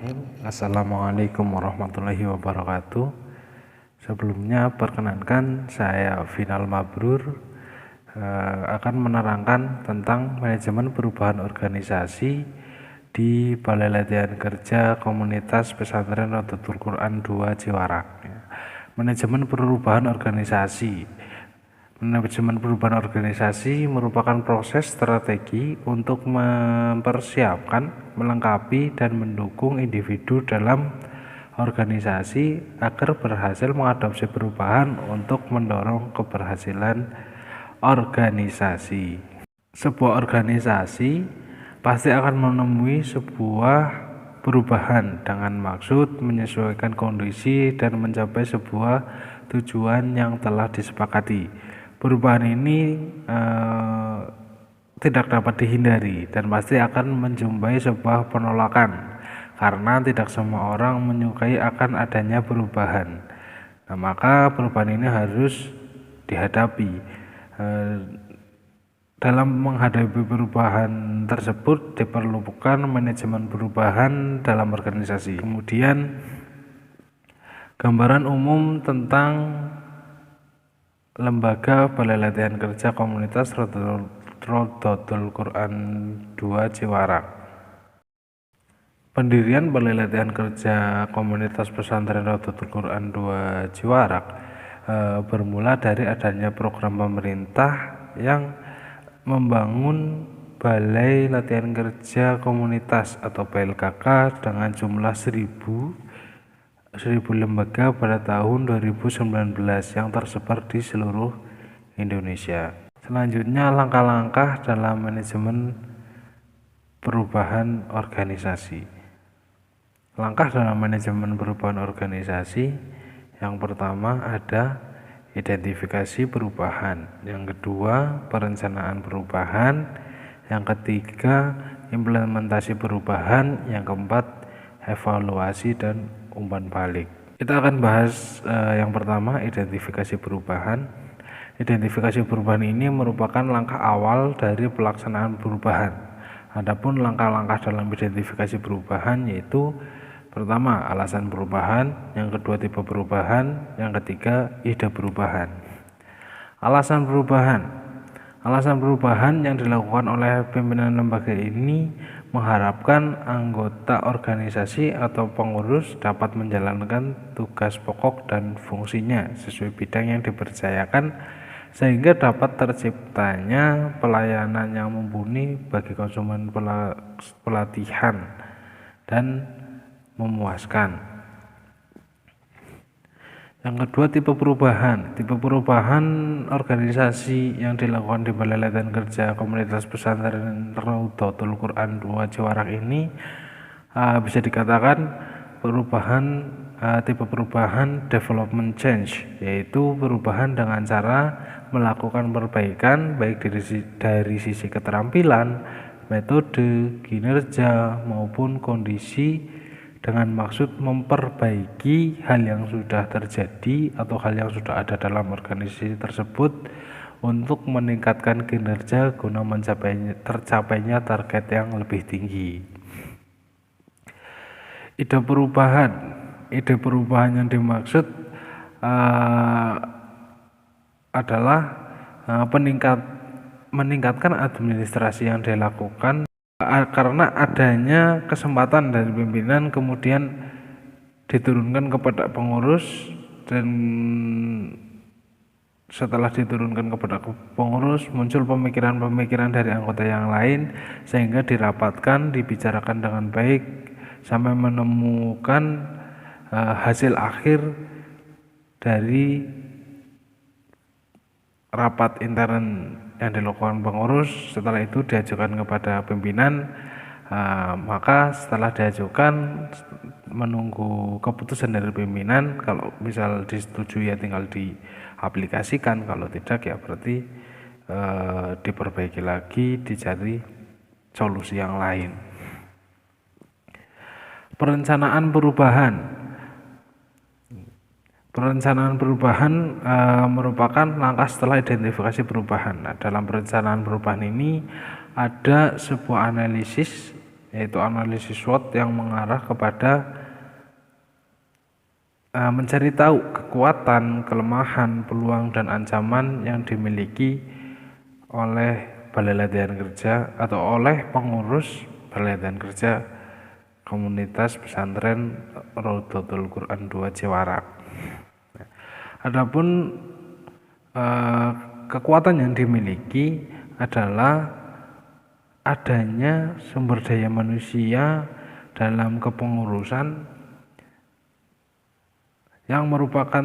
Bismillahirrahmanirrahim. Assalamualaikum warahmatullahi wabarakatuh. Sebelumnya perkenankan saya Final Mabrur akan menerangkan tentang manajemen perubahan organisasi di Balai Latihan Kerja Komunitas Pesantren Rodotul Quran 2 Ciwarak. Manajemen perubahan organisasi. Manajemen perubahan organisasi merupakan proses strategi untuk mempersiapkan, melengkapi, dan mendukung individu dalam organisasi agar berhasil mengadopsi perubahan untuk mendorong keberhasilan organisasi. Sebuah organisasi pasti akan menemui sebuah perubahan dengan maksud menyesuaikan kondisi dan mencapai sebuah tujuan yang telah disepakati. Perubahan ini tidak dapat dihindari dan pasti akan menjumpai sebuah penolakan karena tidak semua orang menyukai akan adanya perubahan. Maka perubahan ini harus dihadapi. Dalam menghadapi perubahan tersebut diperlukan manajemen perubahan dalam organisasi. Kemudian gambaran umum tentang Lembaga Balai Latihan Kerja Komunitas Rodotul Quran 2 Ciwarak. Pendirian Balai Latihan Kerja Komunitas Pesantren Rodotul Quran 2 Ciwarak bermula dari adanya program pemerintah yang membangun Balai Latihan Kerja Komunitas atau BLKK dengan jumlah 1000 lembaga pada tahun 2019 yang tersebar di seluruh Indonesia. Selanjutnya, langkah-langkah dalam manajemen perubahan organisasi. Langkah dalam manajemen perubahan organisasi yang pertama ada identifikasi perubahan, yang kedua perencanaan perubahan, yang ketiga implementasi perubahan, yang keempat evaluasi dan umpan balik. Kita akan bahas yang pertama, identifikasi perubahan. Identifikasi perubahan ini merupakan langkah awal dari pelaksanaan perubahan. Adapun langkah-langkah dalam identifikasi perubahan yaitu pertama, alasan perubahan, yang kedua tipe perubahan, yang ketiga ide perubahan. Alasan perubahan. Alasan perubahan yang dilakukan oleh pimpinan lembaga ini mengharapkan anggota organisasi atau pengurus dapat menjalankan tugas pokok dan fungsinya sesuai bidang yang dipercayakan sehingga dapat terciptanya pelayanan yang mumpuni bagi konsumen, pelatihan dan memuaskan. Yang kedua, tipe perubahan. Tipe perubahan organisasi yang dilakukan di Balai Latihan Kerja Komunitas Pesantren Rodotul Quran 2 Ciwarak ini bisa dikatakan tipe perubahan development change, yaitu perubahan dengan cara melakukan perbaikan baik dari sisi keterampilan, metode, kinerja maupun kondisi dengan maksud memperbaiki hal yang sudah terjadi atau hal yang sudah ada dalam organisasi tersebut untuk meningkatkan kinerja guna tercapainya target yang lebih tinggi. Ide perubahan yang dimaksud adalah meningkatkan administrasi yang dilakukan karena adanya kesempatan dari pimpinan kemudian diturunkan kepada pengurus, dan setelah diturunkan kepada pengurus muncul pemikiran-pemikiran dari anggota yang lain sehingga dirapatkan, dibicarakan dengan baik sampai menemukan hasil akhir dari rapat intern yang dilakukan pengurus. Setelah itu diajukan kepada pimpinan, maka setelah diajukan menunggu keputusan dari pimpinan. Kalau misal disetujui ya tinggal diaplikasikan, kalau tidak ya berarti diperbaiki lagi, dicari solusi yang lain. Perencanaan perubahan. Perencanaan perubahan merupakan langkah setelah identifikasi perubahan. Nah, dalam perencanaan perubahan ini ada sebuah analisis yaitu analisis SWOT yang mengarah kepada mencari tahu kekuatan, kelemahan, peluang, dan ancaman yang dimiliki oleh Balai Latihan Kerja atau oleh pengurus Balai Latihan Kerja Komunitas Pesantren Raudhatul Quran 2 Ciwarak. Adapun kekuatan yang dimiliki adalah adanya sumber daya manusia dalam kepengurusan yang merupakan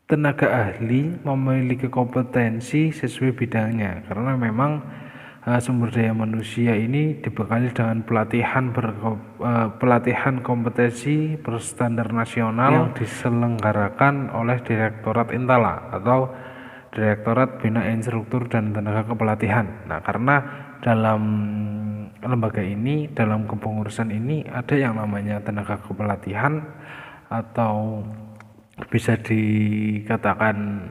tenaga ahli memiliki kompetensi sesuai bidangnya, karena memang sumber daya manusia ini dibekali dengan pelatihan kompetensi berstandar nasional yang diselenggarakan oleh Direktorat Intala atau Direktorat Bina Instruktur dan Tenaga Kepelatihan. Nah, karena dalam lembaga ini, dalam kepengurusan ini ada yang namanya tenaga kepelatihan atau bisa dikatakan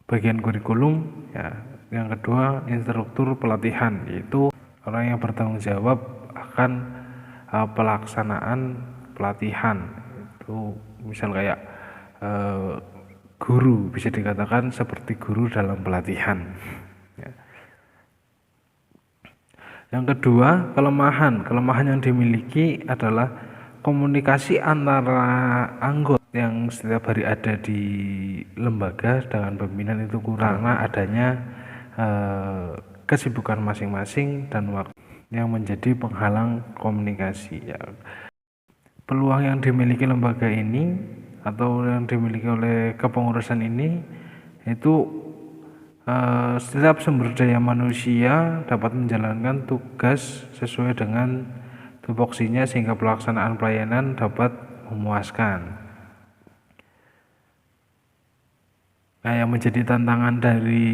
bagian kurikulum ya. Yang kedua, instruktur pelatihan, yaitu orang yang bertanggung jawab akan pelaksanaan pelatihan. Itu misal kayak guru, bisa dikatakan seperti guru dalam pelatihan ya. Yang kedua, kelemahan yang dimiliki adalah komunikasi antara anggota yang setiap hari ada di lembaga dengan pimpinan itu kurang, karena adanya kesibukan masing-masing dan waktu yang menjadi penghalang komunikasi ya. Peluang yang dimiliki lembaga ini atau yang dimiliki oleh kepengurusan ini itu setiap sumber daya manusia dapat menjalankan tugas sesuai dengan tupoksinya sehingga pelaksanaan pelayanan dapat memuaskan. Nah, yang menjadi tantangan dari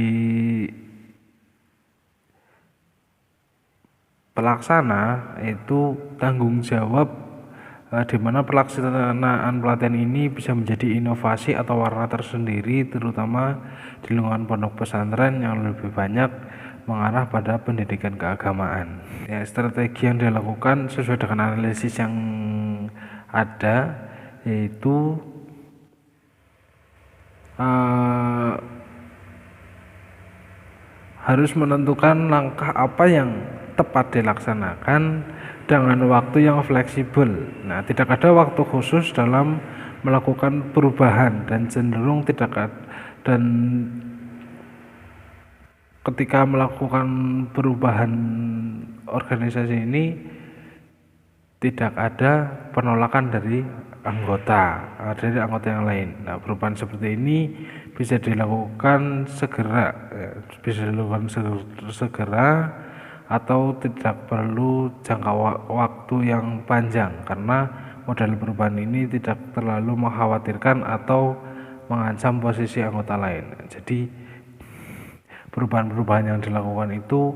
pelaksana itu tanggung jawab di mana pelaksanaan pelatihan ini bisa menjadi inovasi atau warna tersendiri, terutama di lingkungan pondok pesantren yang lebih banyak mengarah pada pendidikan keagamaan. Ya, strategi yang dilakukan sesuai dengan analisis yang ada, yaitu harus menentukan langkah apa yang tepat dilaksanakan dengan waktu yang fleksibel. Nah, tidak ada waktu khusus dalam melakukan perubahan dan cenderung dan ketika melakukan perubahan organisasi ini tidak ada penolakan dari anggota yang lain. Nah, perubahan seperti ini bisa dilakukan segera atau tidak perlu jangka waktu yang panjang, karena model perubahan ini tidak terlalu mengkhawatirkan atau mengancam posisi anggota lain. Jadi perubahan-perubahan yang dilakukan itu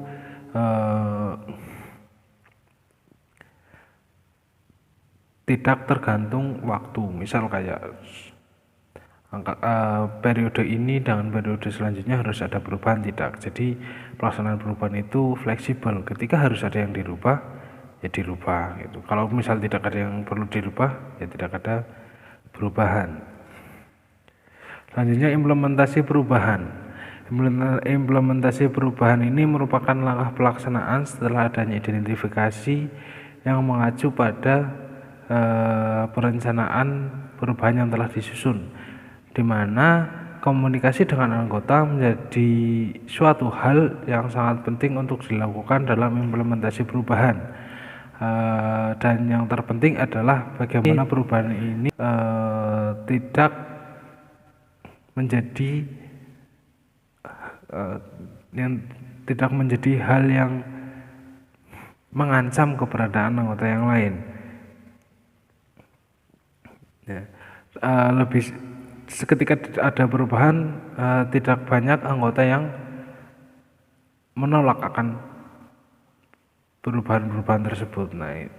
tidak tergantung waktu, misal kayak periode ini dengan periode selanjutnya harus ada perubahan, tidak. Jadi pelaksanaan perubahan itu fleksibel, ketika harus ada yang dirubah ya dirubah gitu. Kalau misal tidak ada yang perlu dirubah ya tidak ada perubahan. Selanjutnya, implementasi perubahan. Implementasi perubahan ini merupakan langkah pelaksanaan setelah adanya identifikasi yang mengacu pada perencanaan perubahan yang telah disusun, di mana komunikasi dengan anggota menjadi suatu hal yang sangat penting untuk dilakukan dalam implementasi perubahan. Dan yang terpenting adalah bagaimana perubahan ini tidak menjadi hal yang mengancam keberadaan anggota yang lain. Ya, ketika ada perubahan, tidak banyak anggota yang menolak akan perubahan-perubahan tersebut. Nah,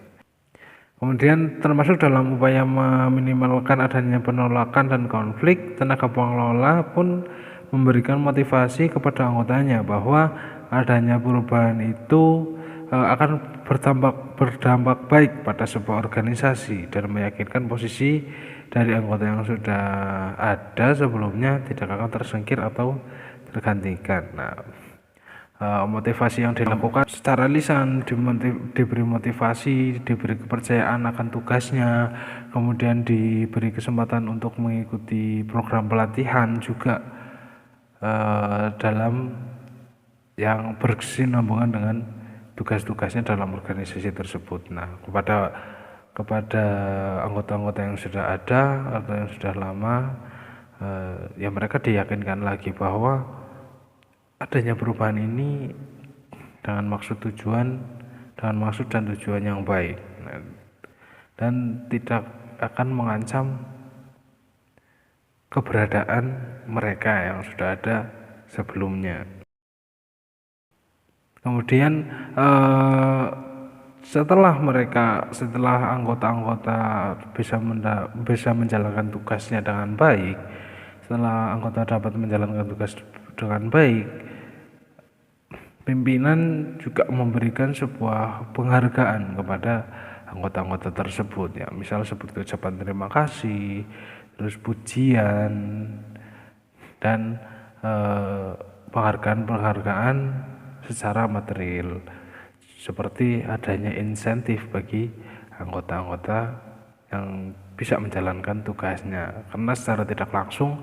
kemudian termasuk dalam upaya meminimalkan adanya penolakan dan konflik, tenaga pengelola pun memberikan motivasi kepada anggotanya bahwa adanya perubahan itu akan berdampak baik pada sebuah organisasi dan meyakinkan posisi dari anggota yang sudah ada sebelumnya tidak akan tersingkir atau tergantikan. Nah, motivasi yang dilakukan secara lisan, diberi motivasi, diberi kepercayaan akan tugasnya, kemudian diberi kesempatan untuk mengikuti program pelatihan juga dalam yang berkesinambungan dengan tugas-tugasnya dalam organisasi tersebut. Nah, kepada anggota-anggota yang sudah ada atau yang sudah lama, ya mereka diyakinkan lagi bahwa adanya perubahan ini dengan maksud dan tujuan yang baik, dan tidak akan mengancam keberadaan mereka yang sudah ada sebelumnya. Kemudian setelah anggota-anggota bisa menjalankan tugasnya dengan baik, setelah anggota dapat menjalankan tugas dengan baik, pimpinan juga memberikan sebuah penghargaan kepada anggota-anggota tersebut, ya misal seperti ucapan terima kasih, terus pujian, dan penghargaan secara material seperti adanya insentif bagi anggota-anggota yang bisa menjalankan tugasnya, karena secara tidak langsung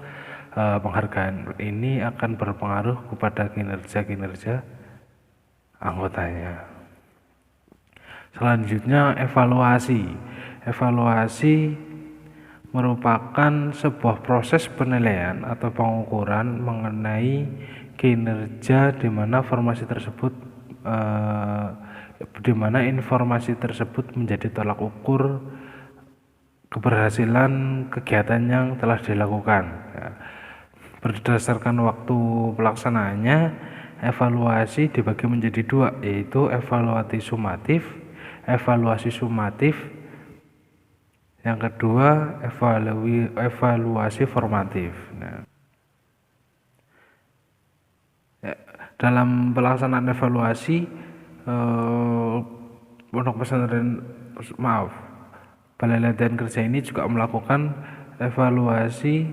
penghargaan ini akan berpengaruh kepada kinerja anggotanya. Selanjutnya, evaluasi merupakan sebuah proses penilaian atau pengukuran mengenai kinerja di mana informasi tersebut menjadi tolak ukur keberhasilan kegiatan yang telah dilakukan. Berdasarkan waktu pelaksanaannya, evaluasi dibagi menjadi dua, yaitu evaluasi sumatif, yang kedua evaluasi formatif. Dalam pelaksanaan evaluasi, Pondok Pesantren Balai Latihan Kerja ini juga melakukan evaluasi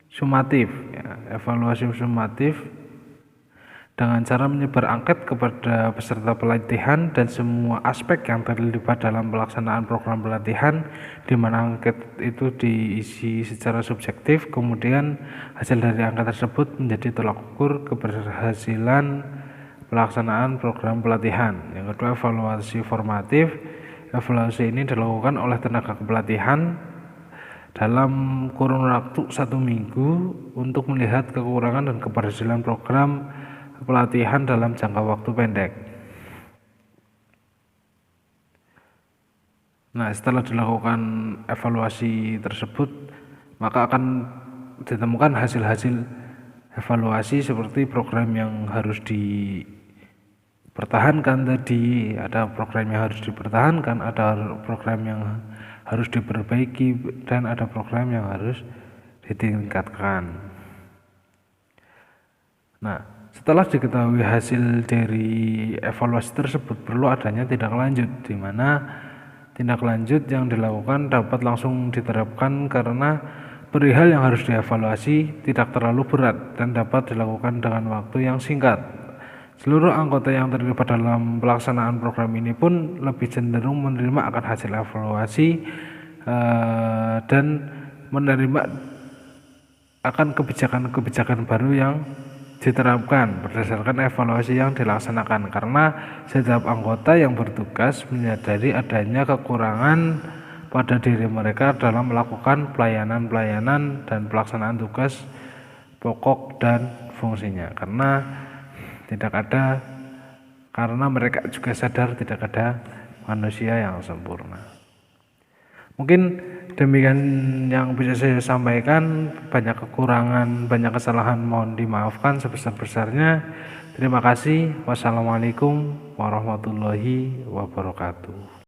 sumatif, dengan cara menyebar angket kepada peserta pelatihan dan semua aspek yang terlibat dalam pelaksanaan program pelatihan, di mana angket itu diisi secara subjektif, kemudian hasil dari angket tersebut menjadi tolak ukur keberhasilan pelaksanaan program pelatihan. Yang kedua, evaluasi formatif. Evaluasi ini dilakukan oleh tenaga kepelatihan dalam kurun waktu 1 minggu untuk melihat kekurangan dan keberhasilan program pelatihan dalam jangka waktu pendek. Nah, setelah dilakukan evaluasi tersebut, maka akan ditemukan hasil-hasil evaluasi seperti program yang harus dipertahankan tadi, ada program yang harus dipertahankan, ada program yang harus diperbaiki, dan ada program yang harus ditingkatkan. Nah, setelah diketahui hasil dari evaluasi tersebut, perlu adanya tindak lanjut, di mana tindak lanjut yang dilakukan dapat langsung diterapkan karena perihal yang harus dievaluasi tidak terlalu berat dan dapat dilakukan dengan waktu yang singkat. Seluruh anggota yang terlibat dalam pelaksanaan program ini pun lebih cenderung menerima akan hasil evaluasi dan menerima akan kebijakan-kebijakan baru yang diterapkan berdasarkan evaluasi yang dilaksanakan, karena setiap anggota yang bertugas menyadari adanya kekurangan pada diri mereka dalam melakukan pelayanan dan pelaksanaan tugas pokok dan fungsinya, karena mereka juga sadar tidak ada manusia yang sempurna. Mungkin demikian yang bisa saya sampaikan. Banyak kekurangan, banyak kesalahan mohon dimaafkan sebesar-besarnya. Terima kasih. Wassalamualaikum warahmatullahi wabarakatuh.